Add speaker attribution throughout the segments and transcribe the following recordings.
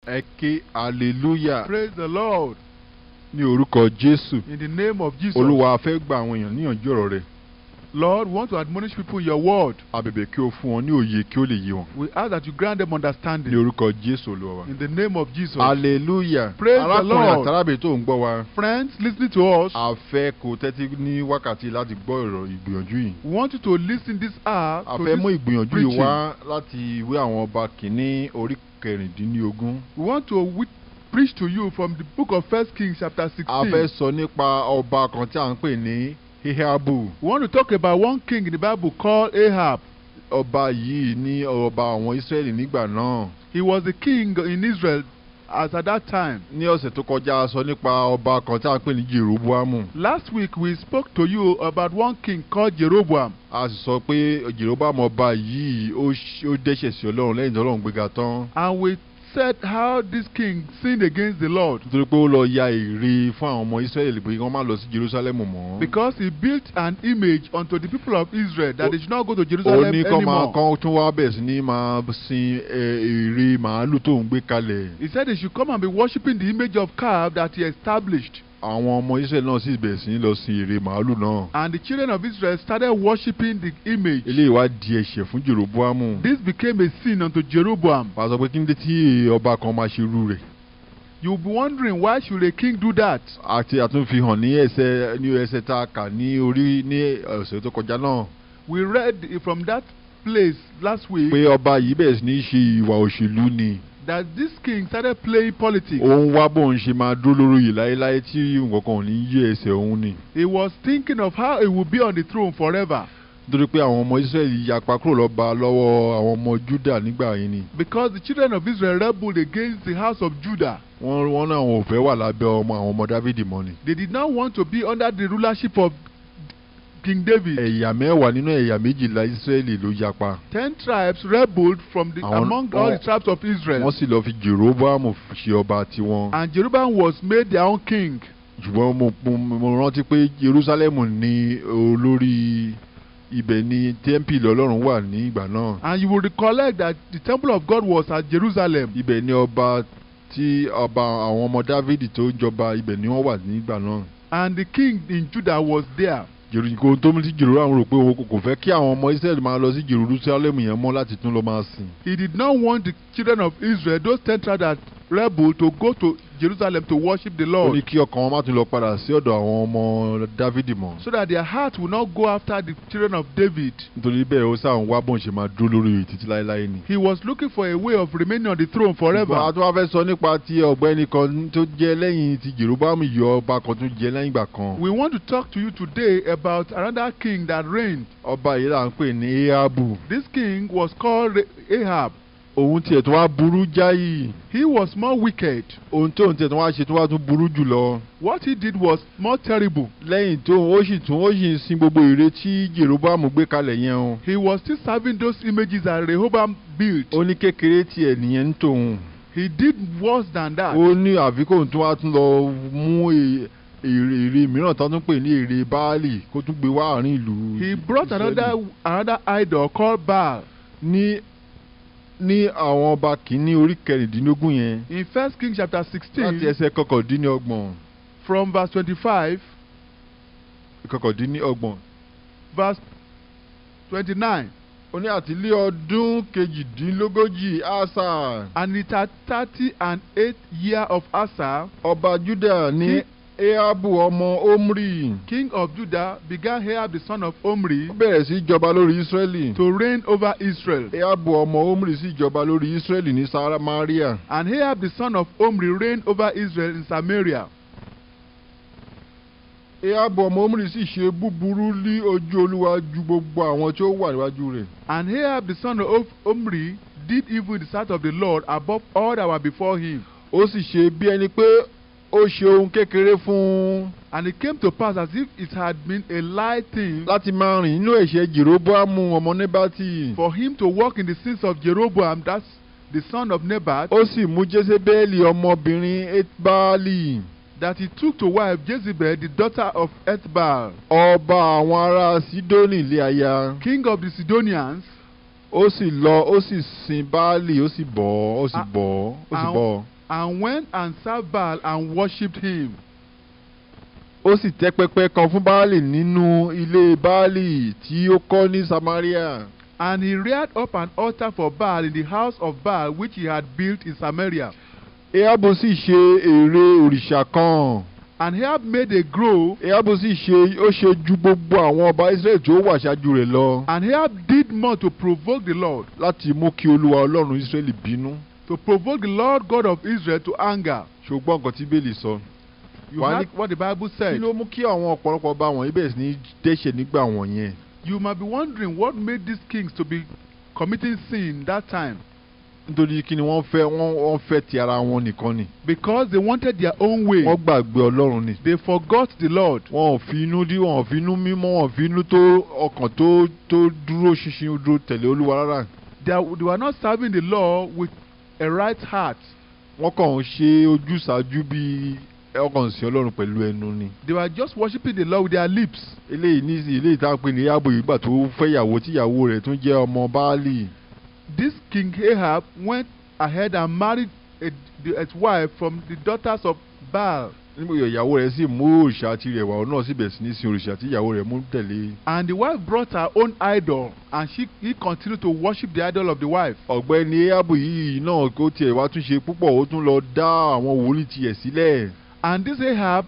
Speaker 1: Ẹ ké hallelujah.
Speaker 2: Praise the Lord.
Speaker 1: Ní orúkọ Jésù.
Speaker 2: In the name of Jesus.
Speaker 1: Olúwa fẹ́ gba àwọn èèyàn níyànjú ọ̀rọ̀ rẹ̀.
Speaker 2: Lord, we want to admonish people in your word.
Speaker 1: A bẹ̀bẹ̀ kí o fún wọn ní òye kí ó lè yé wọn.
Speaker 2: We ask that you grant them understanding.
Speaker 1: Ní orúkọ Jésù Olúwa wa.
Speaker 2: In the name of Jesus.
Speaker 1: Hallelujah.
Speaker 2: Praise the Lord.
Speaker 1: Arákùnrin àtàrábìnrin tó ń gbọ́ wa.
Speaker 2: Friends, listening to us.
Speaker 1: A fẹ́ kó tẹ́tí ní wákàtí láti gbọ́ ọ̀rọ̀ ìgbìyànjú yìí.
Speaker 2: We want you to listen this hour
Speaker 1: A
Speaker 2: to
Speaker 1: fẹ́
Speaker 2: this
Speaker 1: mú ìgbìyànjú yìí
Speaker 2: preaching.
Speaker 1: wá láti ìwé àwọn ọba kìíní orí kẹrìndínlógún.
Speaker 2: We want to preach to you from the book of 1 Kings chapter 16.
Speaker 1: A fẹ́ sọ nípa ọba kan tí a ń pè ní Ahabu.
Speaker 2: We want to talk about one king in the Bible called Ahab.
Speaker 1: Ọba yìí ní ọba àwọn Ísírẹ́lì nígbà náà.
Speaker 2: He was the king in Israel as at that time.
Speaker 1: Ní ọ̀sẹ̀ tó kọjá a sọ nípa ọba kan tí a ń pè ní Jeroboamu.
Speaker 2: Last week we spoke to you about one king called Jeroboam.
Speaker 1: A sì sọ pé Jeroboamu ọba yìí ó dẹ́ṣẹ̀ sí Ọlọ́run lẹ́yìn tí Ọlọ́run gbéga tán.
Speaker 2: And we said how this king sinned against the Lord.
Speaker 1: Nítorí pé ó lọ ya ère fún àwọn ọmọ Ísírẹ́lì pé wọ́n má lọ sí Jerusalem mọ́.
Speaker 2: Because he built an image unto the people of Israel that they should not go to Jerusalem
Speaker 1: anymore. Ó ní kán tún wá bẹ̀rẹ̀ sí ní máa sin ère màálù tó ń gbé kalẹ̀.
Speaker 2: He said they should come and be worshiping the image of calf that he established.
Speaker 1: Àwọn ọmọ Ísírẹ́lì náà sì bẹ̀rẹ̀ sí ní lọ sin ère màálù náà.
Speaker 2: And the children of Israel started worshiping the image.
Speaker 1: Eléyìí wá di ẹ̀ṣẹ̀ fún Jeroboamu.
Speaker 2: This became a sin unto Jeroboam.
Speaker 1: Wàá sọ pé kí n dé tí ọba kan máa ṣe irú rẹ̀.
Speaker 2: You'll be wondering why should a king do that?
Speaker 1: Àti àtúnfihàn ní ẹsẹ̀ tá a kà ní orí ní ọ̀sẹ̀ tó kọjá náà.
Speaker 2: We read from that place last week.
Speaker 1: Pé ọba yìí bẹ̀rẹ̀ sí ní ṣe ìwà òṣèlú ni.
Speaker 2: That this king started playing politics.
Speaker 1: Òun wá bóun ṣe máa dúró lórí yìí láéláé tí nǹkan kan ò ní yé ẹsẹ̀ òun ni.
Speaker 2: He was thinking of how he would be on the throne forever.
Speaker 1: Nítorí pé àwọn ọmọ Ísírẹ́lì yapa kúrò lọ́wọ́ àwọn ọmọ Júdà nígbà yìí ni.
Speaker 2: Because the children of Israel rebelled against the house of Judah.
Speaker 1: Wọ́n náà wọn ò fẹ́ wà lábẹ́ àwọn ọmọ Dáfídì mọ́ ni.
Speaker 2: They did not want to be under the rulership of King David.
Speaker 1: Ẹ̀yà mẹ́wàá nínú ẹ̀yà méjìlá Ísírẹ́lì ló yapa.
Speaker 2: 10 tribes rebelled from among all the tribes of Israel.
Speaker 1: Wọ́n sì lọ fi Jeroboamu ṣe ọba tiwọn.
Speaker 2: And Jeroboam was made their own king.
Speaker 1: Ṣùgbọ́n mo rántí pé Jerusalem ní olórí ibẹ̀ ni tẹ́ḿpìlì Ọlọ́run wà ní ìgbà náà.
Speaker 2: And you will recollect that the temple of God was at Jerusalem.
Speaker 1: Ibẹ̀ ni ọba àwọn ọmọ Dáfídì tó ń jọba ibẹ̀ ni wọ́n wà nígbà náà.
Speaker 2: And the king in Judah was there.
Speaker 1: Jericho tó mú sí Jeroboam rò pé òun kò fẹ́ kí àwọn ọmọ Israẹli máa lọ sí Jerusalem yẹn mọ́ láti tún lọ máa sìn.
Speaker 2: He did not want the children of Israel, those 10 tribes that rebelled, to go to Jerusalem to worship the Lord.
Speaker 1: Ó ní kí ọkàn wọn má tún lọ padà sí ọ̀dọ̀ àwọn ọmọ Dáfídì mọ́.
Speaker 2: So that their heart will not go after the children of David.
Speaker 1: Nítorí bẹ́ẹ̀ ó sáà ń wá bọ́n ṣe máa dúró lórí títí láéláé ni.
Speaker 2: He was looking for a way of remaining on the throne forever.
Speaker 1: A tún wá fẹ́ sọ nípa ti ọ̀gbẹ́ni kan tó jẹ́ lẹ́yìn ti Jeroboam yọ ọba kan tún jẹ́ lẹ́yìn ìgbà kan.
Speaker 2: We want to talk to you today about another king that reigned.
Speaker 1: Ọba yìí là ń pè ní Ahabu.
Speaker 2: This king was called Ahab.
Speaker 1: Òun tiẹ̀ tó wá burú jáì.
Speaker 2: He was more wicked.
Speaker 1: Ohun tó ń tiẹ̀ tó wá ṣe tó wá tún burú jùlọ.
Speaker 2: What he did was more terrible.
Speaker 1: Lẹ́yìn tó ó sì sin gbogbo ère tí Jeroboam gbé kalẹ̀ yẹn o.
Speaker 2: He was still serving those images that Rehoboam built.
Speaker 1: Ó ní kékeré tiẹ̀ nìyẹn ń tòun.
Speaker 2: He did worse than that.
Speaker 1: Ó ní àfikún tó wá tún lọ mú ère mìíràn tó tún pè ní ère Báálì kó tún gbé wá àárín ìlú.
Speaker 2: He brought another idol called Baal.
Speaker 1: Ní àwọn ọba kìíní orí kẹrìndínlógún yẹn.
Speaker 2: In 1 Kings chapter 16.
Speaker 1: Láti ẹsẹ̀ kọkàndínlọ́gbọ̀n.
Speaker 2: From verse 25.
Speaker 1: Kọkàndínlọ́gbọ̀n.
Speaker 2: Verse 29.
Speaker 1: Ó ní àti lé ọdún kejìdínlógójì Asa.
Speaker 2: And it had 38th year of Asa.
Speaker 1: Ọba Judah ní Ahabu ọmọ Omri.
Speaker 2: King of Judah began Ahab the son of Omri.
Speaker 1: Ó bẹ̀rẹ̀ sí jọba lórí Israeli.
Speaker 2: To reign over Israel.
Speaker 1: Ahabu ọmọ Omri sì jọba lórí Israeli ní Samaria.
Speaker 2: And Ahab the son of Omri reigned over Israel in Samaria.
Speaker 1: Ahabu ọmọ Omri sì ṣe búburú ní ojú Olúwa ju gbogbo àwọn tí ó wà níwájú rẹ̀.
Speaker 2: And Ahab the son of Omri did evil in the sight of the Lord above all that were before him.
Speaker 1: Ó sì ṣe bí ẹni pé ó ṣe ohun kékeré fún.
Speaker 2: And it came to pass as if it had been a light thing.
Speaker 1: Láti máa rìn nínú ẹ̀ṣẹ̀ Jeroboamu ọmọ Nebati.
Speaker 2: For him to walk in the sins of Jeroboam, that's the son of Nebat.
Speaker 1: Ó sì mú Jezebeli ọmọbìnrin Etbaali.
Speaker 2: That he took to wife Jezebel, the daughter of Ethbaal.
Speaker 1: Ọba àwọn ará Sidoni ilé aya.
Speaker 2: King of the Sidonians.
Speaker 1: Ó sì lọ ó sì sin Baali ó sì bọ̀.
Speaker 2: and went and served Baal and worshipped him.
Speaker 1: Ó sì tẹ́ pẹpẹ kan fún Báálì nínú ilé Báálì tí ó kọ́ ní Samaria.
Speaker 2: And he reared up an altar for Baal in the house of Baal which he had built in Samaria.
Speaker 1: Ahabu sì ṣe ère òrìṣà kan.
Speaker 2: And Ahab made a grove.
Speaker 1: Ahabu sì ṣe ju gbogbo àwọn ọba Israẹli tí ó wà ṣáájú rẹ̀ lọ.
Speaker 2: And Ahab did more to provoke the Lord.
Speaker 1: Láti mú kí Olúwa Ọlọ́run Israẹli bínú.
Speaker 2: To provoke the Lord God of Israel to anger.
Speaker 1: Ṣùgbọ́n nǹkan tí Bíbélì sọ.
Speaker 2: You heard what the Bible said.
Speaker 1: Kí ló mú kí àwọn ọ̀pọ̀lọpọ̀ ọba wọ̀nyí bẹ̀rẹ̀ sí ní dẹ́ṣẹ̀ nígbà wọ̀nyẹn?
Speaker 2: You might be wondering what made these kings to be committing sin that time.
Speaker 1: Nítorí kí ni wọ́n fẹ́ ti ara wọn nìkan ni.
Speaker 2: Because they wanted their own way.
Speaker 1: Wọ́n gbàgbé Ọlọ́run ni.
Speaker 2: They forgot the Lord.
Speaker 1: Wọn ò fi inú dí, wọn ò fi inú mímọ́, wọn ò fi inú tó ọkàn tó dúró ṣinṣin dúró tẹ̀lé Olúwa rárá.
Speaker 2: They were not serving the Lord with a right heart.
Speaker 1: Wọ́n kàn ń ṣe ojúsàájú bí ọkàn sí Ọlọ́run pẹ̀lú ẹnu ni.
Speaker 2: They were just worshiping the Lord with their lips.
Speaker 1: Eléyìí tá a pè ní Ahabu ìgbà tó fẹ́ ìyàwó tí ìyàwó rẹ̀ tún jẹ́ ọmọ Báálì.
Speaker 2: This King Ahab went ahead and married his wife from the daughters of Baal.
Speaker 1: Nígbà ìyàwó rẹ̀ sì mú òrìṣà tirẹ̀ wá, òun náà sì bẹ̀rẹ̀ sí ní sin òrìṣà tí ìyàwó rẹ̀ mú tẹ̀lé.
Speaker 2: And the wife brought her own idol, and he continued to worship the idol of the wife.
Speaker 1: Ọ̀gbẹ́ni Ahabu yìí náà kó tiẹ̀ wá tún ṣe púpọ̀, ó tún lọ dá àwọn wòlíì tiẹ̀ sílẹ̀.
Speaker 2: And this Ahab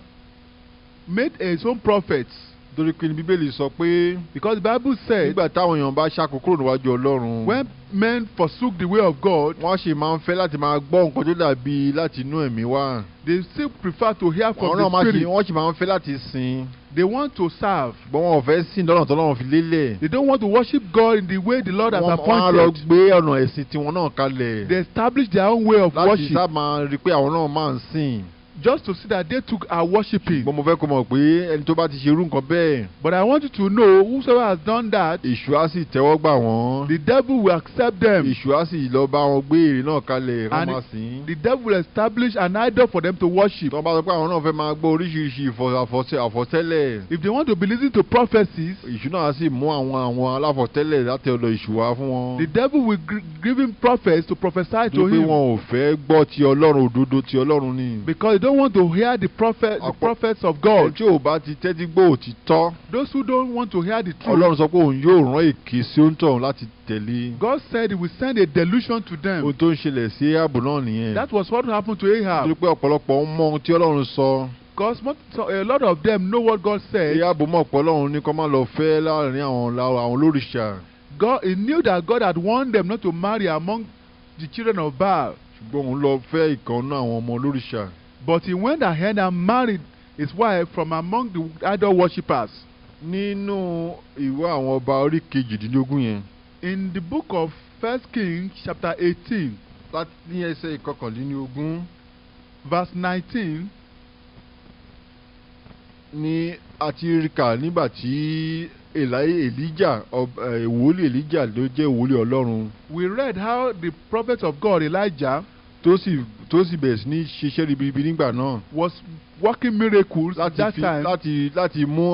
Speaker 2: made his own prophets.
Speaker 1: Torí pé Bíbélì sọ pé.
Speaker 2: Because the Bible said.
Speaker 1: Nígbà táwọn èèyàn bá ṣáko kúrò níwájú Ọlọ́run.
Speaker 2: When men forsook the way of God.
Speaker 1: Wọ́n sì máa ń fẹ́ láti máa gbọ́ nǹkan tó dàbí láti inú ẹ̀mí wá.
Speaker 2: They still prefer to hear from the spirit.
Speaker 1: Wọ́n sì máa ń fẹ́ láti sìn.
Speaker 2: They want to serve.
Speaker 1: But wọn ò fẹ́ sìn lọ́nà tó lọ́run fi lélẹ̀.
Speaker 2: They don't want to worship God in the way the Lord has appointed.
Speaker 1: Wọ́n á lọ gbé ọ̀nà ẹ̀sìn tiwọn náà kalẹ̀.
Speaker 2: They establish their own way of worship.
Speaker 1: Láti sábà máa rí pé àwọn náà máa ń sìn.
Speaker 2: Just to see that they are worshiping.
Speaker 1: Mo fẹ́ kó mọ̀ pé ẹni tó bá ti ṣe irú nǹkan bẹ́ẹ̀.
Speaker 2: But I want you to know whosoever has done that.
Speaker 1: Èṣù á sì tẹ́wọ́ gbà wọ́n.
Speaker 2: The devil will accept them.
Speaker 1: Èṣù á sì lọ bá wọn gbé ère náà kalẹ̀ kán máa sìn.
Speaker 2: The devil will establish an idol for them to worship.
Speaker 1: Tó bá sọ pé àwọn náà fẹ́ máa gbọ́ oríṣiríṣi àfọ̀tẹ́lẹ̀.
Speaker 2: If they want to be listening to prophecies.
Speaker 1: Èṣù náà á sì mú àwọn aláfọ̀tẹ́lẹ̀ láti ọ̀dọ̀ èṣù wá fún wọn.
Speaker 2: The devil will give him prophets to prophesy to him.
Speaker 1: Tó pé wọn ò fẹ́ gbọ́ ti Ọlọ́run, òdodo ti Ọlọ́run ni.
Speaker 2: Because they don't want to hear the prophets of God.
Speaker 1: Tí ò bá ti tẹ́tí gbọ́ òtítọ́.
Speaker 2: Those who don't want to hear the truth.
Speaker 1: Ọlọ́run sọ pé òun yóò rán èké sí òǹtọ̀ láti tẹ̀lé.
Speaker 2: God said he will send a delusion to them.
Speaker 1: Ohun tó ń ṣẹlẹ̀ sí Ahabu náà nìyẹn.
Speaker 2: That was what happened to Ahab.
Speaker 1: Nítorí pé ọ̀pọ̀lọpọ̀ ń mọ ohun tí Ọlọ́run sọ.
Speaker 2: Because a lot of them know what God said.
Speaker 1: Ahabu mọ̀ pé Ọlọ́run ní kó má lọ fẹ́ láàrin àwọn olórìṣà.
Speaker 2: He knew that God had warned them not to marry among the children of Baal.
Speaker 1: Ṣùgbọ́n òun lọ fẹ́ ìkan náà àwọn ọmọ olórìṣà.
Speaker 2: But he went ahead and married his wife from among the idol worshippers.
Speaker 1: Nínú ìwé àwọn ọba orí 18 yẹn.
Speaker 2: In the book of 1 Kings chapter 18.
Speaker 1: Láti ní ẹsẹ̀ 19.
Speaker 2: Verse 19.
Speaker 1: Ni a ti rí kà nígbà tí Elijah wòlíì Elijah ló jẹ́ wòlíì Ọlọ́run.
Speaker 2: We read how the prophet of God Elijah.
Speaker 1: tó sì bẹ̀rẹ̀ sí ní ṣiṣẹ́ ribiribi nígbà náà.
Speaker 2: was working miracles at that time.
Speaker 1: láti mú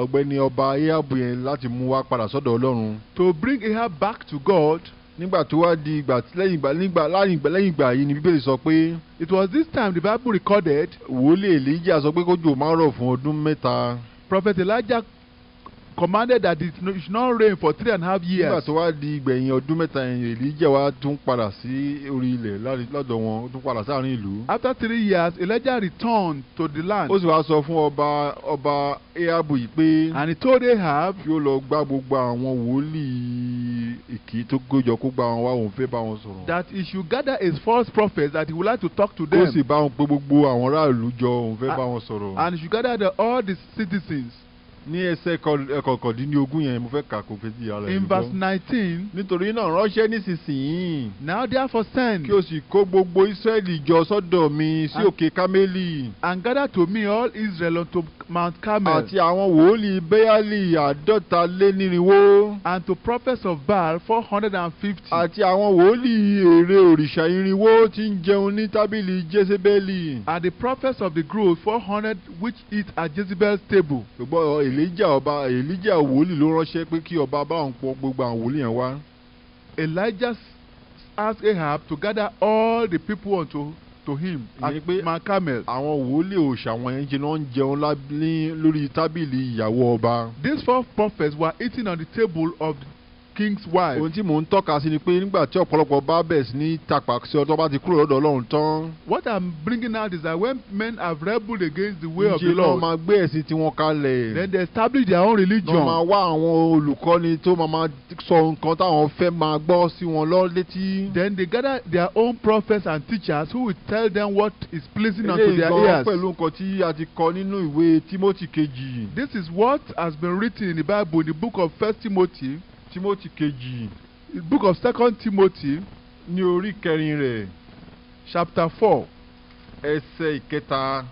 Speaker 1: ọ̀gbẹ́ni ọba Ahabu yẹn láti mú wá padà sọ́dọ̀ Ọlọ́run.
Speaker 2: to bring Ahab back to God.
Speaker 1: nígbà tó wá di lẹ́yìn ìgbà yìí ni Bíbélì sọ pé.
Speaker 2: it was this time the Bible recorded.
Speaker 1: wòlíì Elijah sọ pé kójò máa rọ̀ fún ọdún 3.
Speaker 2: Prophet Elijah commanded that it should not rain for 3.5 years.
Speaker 1: nígbà tó wá di ìgbẹ̀yìn ọdún 3 yẹn Elijah wá tún padà sí orí ilẹ̀ lọ́dọ̀ wọn, ó tún padà sáàrin ìlú.
Speaker 2: After 3 years Elijah returned to the land.
Speaker 1: ó sì wá sọ fún ọba Ahabu yìí pé.
Speaker 2: and he told Ahab.
Speaker 1: kí ó lọ gbá gbogbo àwọn wòlíì èké tó gbójọ kó gbá wọn wá, òun fẹ́ bá wọn sọ̀rọ̀.
Speaker 2: that he should gather his false prophets, that he would like to talk to them.
Speaker 1: ó sì bá wọn pé gbogbo àwọn aráàlú jọ, òun fẹ́ bá wọn sọ̀rọ̀.
Speaker 2: and he should gather all the citizens.
Speaker 1: ní ẹsẹ̀ 19 yẹn mo fẹ́ kà kó fẹ́ di ara ẹ̀.
Speaker 2: in verse 19.
Speaker 1: nítorí náà ránṣẹ́ nísinsìnyí.
Speaker 2: now therefore send.
Speaker 1: kí o sì kó gbogbo Ísírẹ́lì jọ sọ́dọ̀ mi sí òkè Kámélì.
Speaker 2: and gather to me all Israel unto Mount Carmel.
Speaker 1: àti àwọn wòlíì Béálì 450.
Speaker 2: and to prophets of Baal 450.
Speaker 1: àti àwọn wòlíì ère òrìṣà irinwó tí ń jẹun ní tábìlì Jésébélì.
Speaker 2: and the prophets of the grove 400 which eat at Jezebel's table.
Speaker 1: ṣùgbọ́n Elijah wòlíì ló ránṣẹ́ pé kí ọba bá òun pọ̀ gbogbo àwọn wòlíì yẹn wá.
Speaker 2: Elijah asked Ahab to gather all the people unto to him at
Speaker 1: Ìyẹn pé
Speaker 2: Mount Carmel.
Speaker 1: àwọn wòlíì òòṣà wọn yẹn náà ń jẹun lórí tábìlì ìyàwó ọba.
Speaker 2: These 4 prophets were eating on the table of the king's wife.
Speaker 1: Ohun tí mò ń tọ́ka sí ni pé nígbà tí ọ̀pọ̀lọpọ̀ bá bẹ̀rẹ̀ sí ní tàpá sí ọtọ́ bá ti kúrò lọ́dọ̀ Ọlọ́run tán.
Speaker 2: What I'm bringing out is that when men have rebelled against the way of the
Speaker 1: ǹjẹ́ náà
Speaker 2: Lord,
Speaker 1: máa gbé ẹ̀sìn tiwọn kalẹ̀.
Speaker 2: then they establish their own religion.
Speaker 1: wọ́n máa wá àwọn olùkọ́ni tó máa sọ nǹkan táwọn fẹ́ máa gbọ́ sí wọn létí.
Speaker 2: Then they gather their own prophets and teachers who will tell them what is pleasing unto their
Speaker 1: eléyìí
Speaker 2: ears.
Speaker 1: gan pẹ̀lú nǹkan tí a ti kọ nínú ìwé Tímótì kejì.
Speaker 2: This is what has been written in the Bible, in the book of 1 Timothy,
Speaker 1: Tímótì kejì.
Speaker 2: the book of 2 Timothy,
Speaker 1: ní orí kẹrin rẹ̀.
Speaker 2: chapter 4,
Speaker 1: ẹsẹ̀ ìkẹta.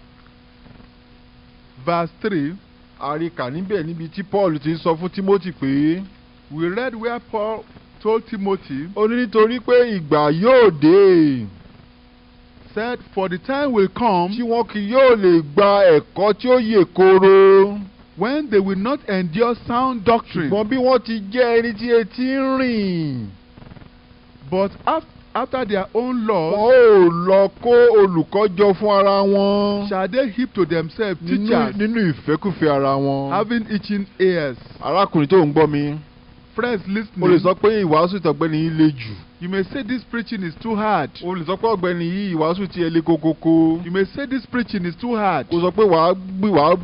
Speaker 2: verse 3.
Speaker 1: a rí kà níbẹ̀ níbi tí Paul ti sọ fún Tímótì pé.
Speaker 2: We read where Paul told Timothy,
Speaker 1: ó ní nítorí pé ìgbà yóò dé.
Speaker 2: said, for the time will come
Speaker 1: tí wọn kì yóò lè gba ẹ̀kọ́ tí ó yè kooro.
Speaker 2: when they will not endure sound doctrine,
Speaker 1: ṣùgbọ́n bí wọ́n ti jẹ́ ẹni tí etí ń rìn.
Speaker 2: but after their own laws
Speaker 1: wọn ò lọ kó olùkọ́ jọ fún ara wọn.
Speaker 2: shall they heap to themselves teachers
Speaker 1: nínú ìfẹ́kùfẹ́ ara wọn.
Speaker 2: having itching ears.
Speaker 1: arákùnrin tó ń gbọ́ mi.
Speaker 2: Friends
Speaker 1: o lè
Speaker 2: listening,
Speaker 1: sọ pé ìwàásù ìtọ̀gbẹ́ni yìí le jù.
Speaker 2: you may say this preaching is too hard.
Speaker 1: o lè sọ pé ọ̀gbẹ́ni yìí ìwàásù tiẹ̀ le kókókó.
Speaker 2: You may say this preaching is too hard.
Speaker 1: o sọ pé wàá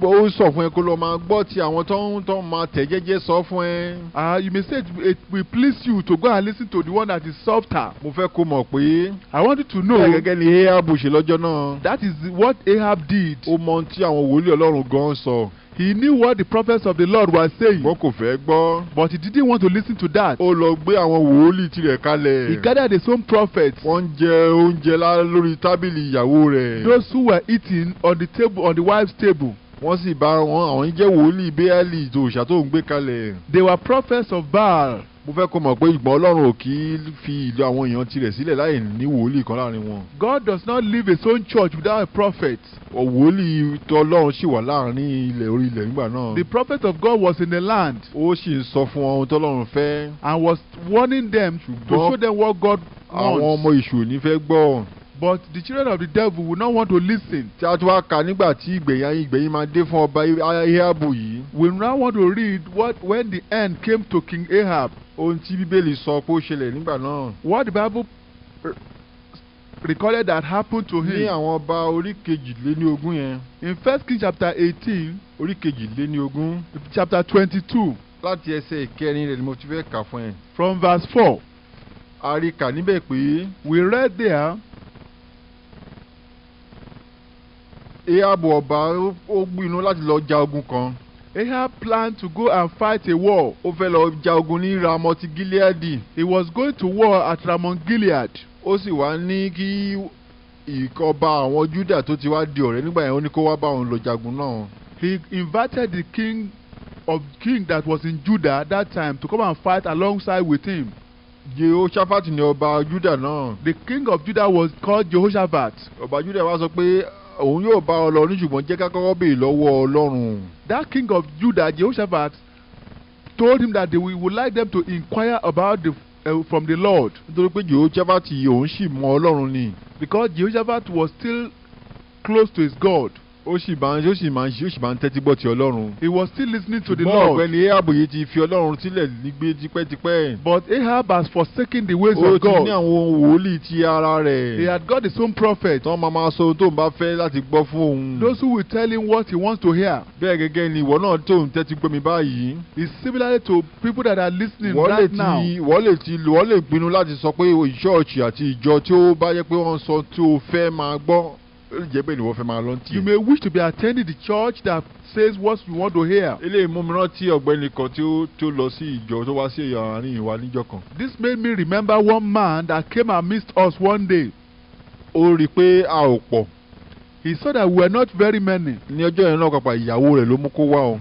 Speaker 1: ó sọ fún ẹ kó lọ máa gbọ́ ti àwọn tó ń máa tẹ̀ jẹ́jẹ́ sọ fún ẹ.
Speaker 2: You may say it will please you to go and listen to the one that is softer.
Speaker 1: mo fẹ́ kó mọ̀ pé.
Speaker 2: I want you to know
Speaker 1: gẹ́gẹ́ ni Ahab ṣe lọ́jọ́ náà.
Speaker 2: that is what Ahab did.
Speaker 1: ó mọ ohun tí àwọn wòlíì Ọlọ́run gan sọ.
Speaker 2: He knew what the prophets of the Lord were saying,
Speaker 1: wọ́n kò fẹ́ gbọ́.
Speaker 2: but he didn't want to listen to that.
Speaker 1: ó lọ gbé àwọn wòlíì tirẹ̀ kalẹ̀.
Speaker 2: He gathered his own prophets,
Speaker 1: wọ́n ń jẹ oúnjẹ lórí tábìlì ìyàwó rẹ̀.
Speaker 2: those who were eating on the table, on the wife's table.
Speaker 1: wọ́n sì bá wọn àwọn jẹ́ wòlíì Báálì òòṣà tó ń gbé kalẹ̀.
Speaker 2: They were prophets of Baal.
Speaker 1: mo fẹ́ kó mọ̀ pé ìgbọ́n Ọlọ́run ò kì í fi ìlú àwọn èèyàn tirẹ̀ sílẹ̀ láì ní wòlíì kan láàrin wọn.
Speaker 2: God does not leave his own church without a prophet.
Speaker 1: wòlíì tó Ọlọ́run sì wà láàrin orí ilẹ̀ nígbà náà.
Speaker 2: The prophet of God was in the land
Speaker 1: ó sì ń sọ fún wọn ohun tó Ọlọ́run fẹ́.
Speaker 2: and was warning them to show them what God
Speaker 1: àwọn
Speaker 2: wants.
Speaker 1: ọmọ èṣù ò ní fẹ́ gbọ́.
Speaker 2: But the children of the devil will not want to listen.
Speaker 1: tí a tún wá kà nígbà tí ìgbẹ̀yìn máa dé fún ọba Ahab yìí.
Speaker 2: We now want to read when the end came to King Ahab.
Speaker 1: ohun tí Bíbélì sọ pé ó ṣẹlẹ̀ nígbà náà.
Speaker 2: What the Bible recorded that happened to
Speaker 1: ní
Speaker 2: him.
Speaker 1: àwọn ọba orí kejìléníogún yẹn.
Speaker 2: In 1 Kings chapter 18,
Speaker 1: orí kejìléníogún.
Speaker 2: chapter 22,
Speaker 1: láti ẹsẹ̀ ìkẹrin rẹ̀ ni mo ti fẹ́ kà fún ẹ.
Speaker 2: from verse 4,
Speaker 1: a rí kà níbẹ̀ pé.
Speaker 2: we read there,
Speaker 1: Ahab ọba ó gbìnú láti lọ ja ogun kan.
Speaker 2: Ahab planned to go and fight a war.
Speaker 1: ó fẹ́ lọ ja ogun ní Ramoti Gileadi.
Speaker 2: He was going to war at Ramon Gilead.
Speaker 1: ó sì wá ní kí ìkọba àwọn Júdà tó ti wá di ọ̀rẹ́ nígbà yẹn ó ní kó wá bá òun lọ jagun náà.
Speaker 2: He invited the king that was in Judah at that time to come and fight alongside with him.
Speaker 1: Jehoshaphat ni ọba Júdà náà.
Speaker 2: The king of Judah was called Jehoshaphat.
Speaker 1: ọba Júdà wá sọ pé òun yóò bá ọ lọ ní ṣùgbọ́n jẹ́ ká kọ́kọ́ béèrè lọ́wọ́ Ọlọ́run.
Speaker 2: That king of Judah, Jehoshaphat, told him that we would like them to inquire about from the Lord.
Speaker 1: nítorí pé Jehoshaphat òun sì mọ Ọlọ́run ni.
Speaker 2: Because Jehoshaphat was still close to his God.
Speaker 1: ó sì máa ń tẹ́tí gbọ́ ti Ọlọ́run.
Speaker 2: He was still listening to the
Speaker 1: ṣùgbọ́n
Speaker 2: Lord.
Speaker 1: ọ̀gbẹ́ni Ahab yìí ti fi Ọlọ́run sílẹ̀ nígbé tipẹ́tipẹ́.
Speaker 2: But Ahab has forsaken the ways
Speaker 1: ó
Speaker 2: of
Speaker 1: ti ní
Speaker 2: God.
Speaker 1: àwọn wòlíì ti ara rẹ̀.
Speaker 2: He had got his own prophet.
Speaker 1: tọ́ máa sọ ohun tó ń bá fẹ́ láti gbọ́ fún òun.
Speaker 2: Those who will tell him what he wants to hear.
Speaker 1: bẹ́ẹ̀ gẹ́gẹ́ ni ìwọ náà tó ń tẹ́tí gbọ́ mi báyìí.
Speaker 2: It's similar to people that are listening right now.
Speaker 1: wọ́n lè pinnu láti sọ pé ìṣọ́ọ̀ṣì àti ìjọ tí ó bá yẹ pé wọ́n sọ tí ó fẹ́ máa gbọ́. ó lè jẹ́ bẹ́ẹ̀ ni wọ́n fẹ́ máa lọ tiẹ̀.
Speaker 2: You may wish to be attending the church that says what you want to hear.
Speaker 1: eléyìí mú mi rántí ọ̀gbẹ́ni kan tí ó lọ sí ìjọ tó wá sí àárín ìwà níjọ́ kan.
Speaker 2: This made me remember one man that came amidst us one day.
Speaker 1: ó rí i pé a ò pọ̀.
Speaker 2: He saw that we were not very many.
Speaker 1: ní ọjọ́ yẹn náà pàpà ìyàwó rẹ̀ ló mú kó wá o.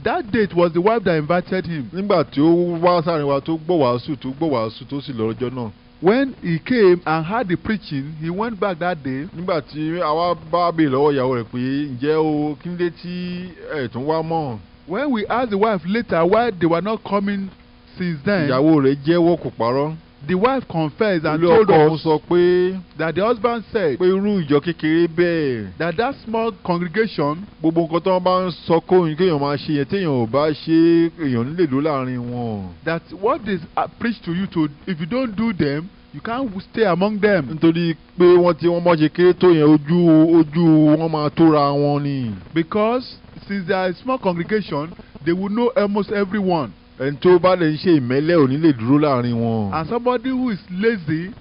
Speaker 2: That day it was the wife that invited him.
Speaker 1: nígbà tí ó wá sáàrin wa tó gbọ́ wàásù tó sì lọ ọjọ́ náà.
Speaker 2: When he came and heard the preaching, he went back that day.
Speaker 1: nígbà tí àwa bá béèrè lọ́wọ́ ìyàwó rẹ̀ pé ǹjẹ́ o kí n dé tí ẹ̀ tún wá mọ́.
Speaker 2: When we asked the wife later why they were not coming since then,
Speaker 1: ìyàwó rẹ̀ jẹ́wọ́ kò parọ́.
Speaker 2: The wife confessed and
Speaker 1: ilé
Speaker 2: told
Speaker 1: ọkọ
Speaker 2: us
Speaker 1: sọ pé
Speaker 2: that the husband said
Speaker 1: pé irú ìjọ kékeré bẹ́ẹ̀
Speaker 2: that small congregation,
Speaker 1: gbogbo nǹkan tó bá ń sọ kéèyàn máa ṣe yẹn téèyàn ò bá ṣe èèyàn nílè dó láàrin wọn.
Speaker 2: that what they preach to you to, if you don't do them, you can't stay among them.
Speaker 1: nítorí pé wọ́n bá ṣe kéré tó yẹn ojú wọn máa tóra wọn ni.
Speaker 2: Because since they are a small congregation, they will know almost everyone.
Speaker 1: ẹni tó bá lè ń ṣe ìmẹ́lẹ́ ò ní lè dúró láàrin wọn.
Speaker 2: And somebody who is lazy